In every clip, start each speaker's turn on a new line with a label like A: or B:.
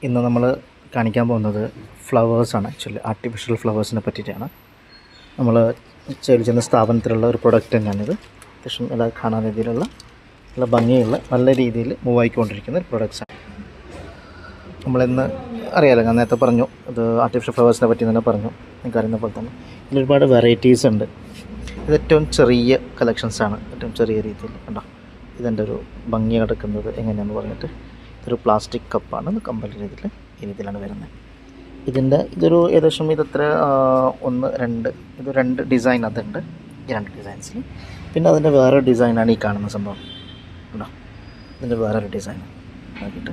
A: ഇന്ന് നമ്മൾ കാണിക്കാൻ പോകുന്നത് ഫ്ലവേഴ്സാണ്. ആക്ച്വലി ആർട്ടിഫിഷ്യൽ ഫ്ലവേഴ്സിനെ പറ്റിയിട്ടാണ്. നമ്മൾ ചെന്ന സ്ഥാപനത്തിലുള്ള ഒരു പ്രൊഡക്റ്റ് തന്നെയാണിത്. അത്യാവശ്യം നല്ല കാണാൻ രീതിയിലുള്ള നല്ല ഭംഗിയുള്ള നല്ല രീതിയിൽ മൂവ് ആയിക്കൊണ്ടിരിക്കുന്ന ഒരു പ്രൊഡക്ട്സാണ്. നമ്മളിന്ന് അറിയാമല്ലോ, ഞാൻ നേരത്തെ പറഞ്ഞു ഇത് ആർട്ടിഫിഷ്യൽ ഫ്ലവേഴ്സിനെ പറ്റി തന്നെ പറഞ്ഞു. നിങ്ങൾക്ക് അറിയുന്ന പോലെ തന്നെ ഇതിൽ ഒരുപാട് വെറൈറ്റീസ് ഉണ്ട്. ഇത് ഏറ്റവും ചെറിയ കളക്ഷൻസാണ്, ഏറ്റവും ചെറിയ രീതിയിൽ കണ്ടോ. ഇതിൻ്റെ ഒരു ഭംഗി കിടക്കുന്നത് എങ്ങനെയാണെന്ന് പറഞ്ഞിട്ട് ഇതൊരു പ്ലാസ്റ്റിക് കപ്പാണ്. ഇത് കമ്പനി രീതിയിൽ ഈ രീതിയിലാണ് വരുന്നത്. ഇതൊരു ഏകദേശം ഇതെത്ര 1 2 ഇത് 2 ഡിസൈൻ അതുണ്ട്. ഈ 2 ഡിസൈൻസിൽ പിന്നെ അതിൻ്റെ വേറെ ഡിസൈനാണ് ഈ കാണുന്ന സംഭവം ഉണ്ടോ. ഇതിൻ്റെ വേറൊരു ഡിസൈൻ നോക്കിയിട്ട്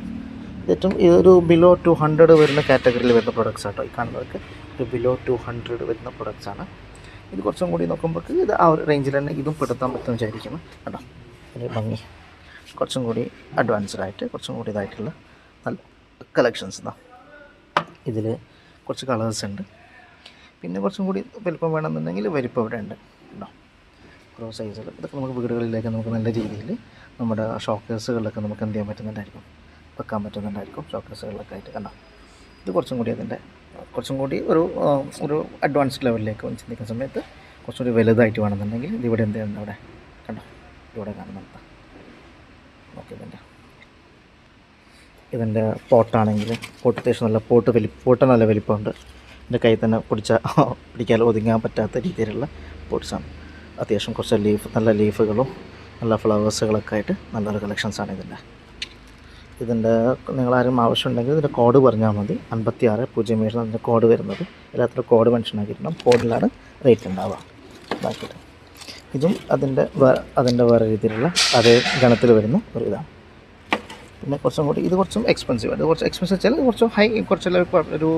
A: ഇതൊരു ബിലോ 200 വരുന്ന കാറ്റഗറിയിൽ വരുന്ന പ്രൊഡക്ട്സ് ആട്ടോ. ഈ കാണുന്നതൊക്കെ ഒരു ബിലോ 200 വരുന്ന പ്രൊഡക്ട്സാണ്. ഇത് കുറച്ചും കൂടി നോക്കുമ്പോൾ ഇത് ആ ഒരു റേഞ്ചിൽ തന്നെ ഇതും പെടുത്താൻ പറ്റുമെന്ന് വിചാരിക്കുന്നു കേട്ടോ. ഒരു ഭംഗി കുറച്ചും കൂടി അഡ്വാൻസ്ഡ് ആയിട്ട് കുറച്ചും കൂടി ഇതായിട്ടുള്ള നല്ല കളക്ഷൻസ് ഇതാ. ഇതിൽ കുറച്ച് കളേഴ്സ് ഉണ്ട്. പിന്നെ കുറച്ചും കൂടി വലിപ്പം വേണമെന്നുണ്ടെങ്കിൽ വലിപ്പം ഇവിടെ ഉണ്ട് കേട്ടോ. ഓരോ സൈസുകൾ ഇതൊക്കെ നമുക്ക് വീടുകളിലേക്ക് നമുക്ക് നല്ല രീതിയിൽ നമ്മുടെ ഷോക്കേഴ്സുകളിലൊക്കെ നമുക്ക് എന്ത് ചെയ്യാൻ പറ്റുന്നുണ്ടായിരിക്കും, വെക്കാൻ പറ്റുന്നുണ്ടായിരിക്കും. ഷോക്കേഴ്സുകളിലൊക്കെ ആയിട്ട് കണ്ടോ. ഇത് കുറച്ചും കൂടി അതിൻ്റെ കുറച്ചും കൂടി ഒരു അഡ്വാൻസ്ഡ് ലെവലിലേക്ക് ചിന്തിക്കുന്ന സമയത്ത് കുറച്ചും കൂടി വലുതായിട്ട് വേണമെന്നുണ്ടെങ്കിൽ ഇതിവിടെ എന്ത് ചെയ്യുന്നുണ്ട് അവിടെ കണ്ടോ. ഇവിടെ കാണുന്നുണ്ട്. ഓക്കെ, ഇതിൻ്റെ പോട്ടാണെങ്കിൽ പോട്ട് അത്യാവശ്യം നല്ല പോട്ട് നല്ല വലിപ്പമുണ്ട്. എൻ്റെ കയ്യിൽ തന്നെ പിടിക്കാൻ ഒതുങ്ങാൻ പറ്റാത്ത രീതിയിലുള്ള പോട്ട്സാണ്. അത്യാവശ്യം കുറച്ച് നല്ല ലീഫുകളും നല്ല ഫ്ലവേഴ്സുകളൊക്കെ ആയിട്ട് നല്ലൊരു കളക്ഷൻസാണ് ഇതിൻ്റെ നിങ്ങളാരും ആവശ്യമുണ്ടെങ്കിൽ ഇതിൻ്റെ കോഡ് പറഞ്ഞാൽ മതി. 5607 അതിൻ്റെ കോഡ് വരുന്നത്. എല്ലാത്തിനും കോഡ് മെൻഷൻ ആക്കിയിട്ടുണ്ടാകും. കോഡിലാണ് റേറ്റ് ഉണ്ടാവുക. ബാക്കിയിട്ട് ഇതും അതിൻ്റെ വേറെ രീതിയിലുള്ള അതേ ഗണത്തിൽ വരുന്ന ഒരു ഇതാണ്. പിന്നെ കുറച്ചും എക്സ്പെൻസീവ്. അത് കുറച്ച് എക്സ്പെൻസീവ് വെച്ചാൽ ഒരു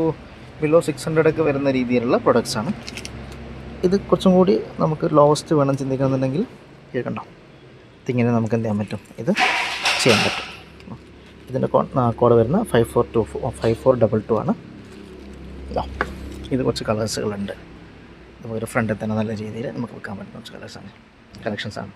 A: ബിലോ 600 ഒക്കെ വരുന്ന രീതിയിലുള്ള പ്രൊഡക്ട്സാണ്. ഇത് കുറച്ചും കൂടി നമുക്ക് ലോവസ്റ്റ് വേണം ചിന്തിക്കണമെന്നുണ്ടെങ്കിൽ ഇത് കണ്ടോ. ഇതിങ്ങനെ നമുക്ക് എന്ത് ചെയ്യാൻ പറ്റും, ഇത് ചെയ്യാൻ പറ്റും. ഇതിൻ്റെ കോഡ് വരുന്ന 5422 ആണ്. ഇത് കുറച്ച് കളേഴ്സുകളുണ്ട്. നമുക്കൊരു ഫ്രണ്ടിൽ തന്നെ നല്ല രീതിയിൽ നമുക്ക് വെക്കാൻ പറ്റുന്ന കുറച്ച് കളക്ഷൻസാണ്.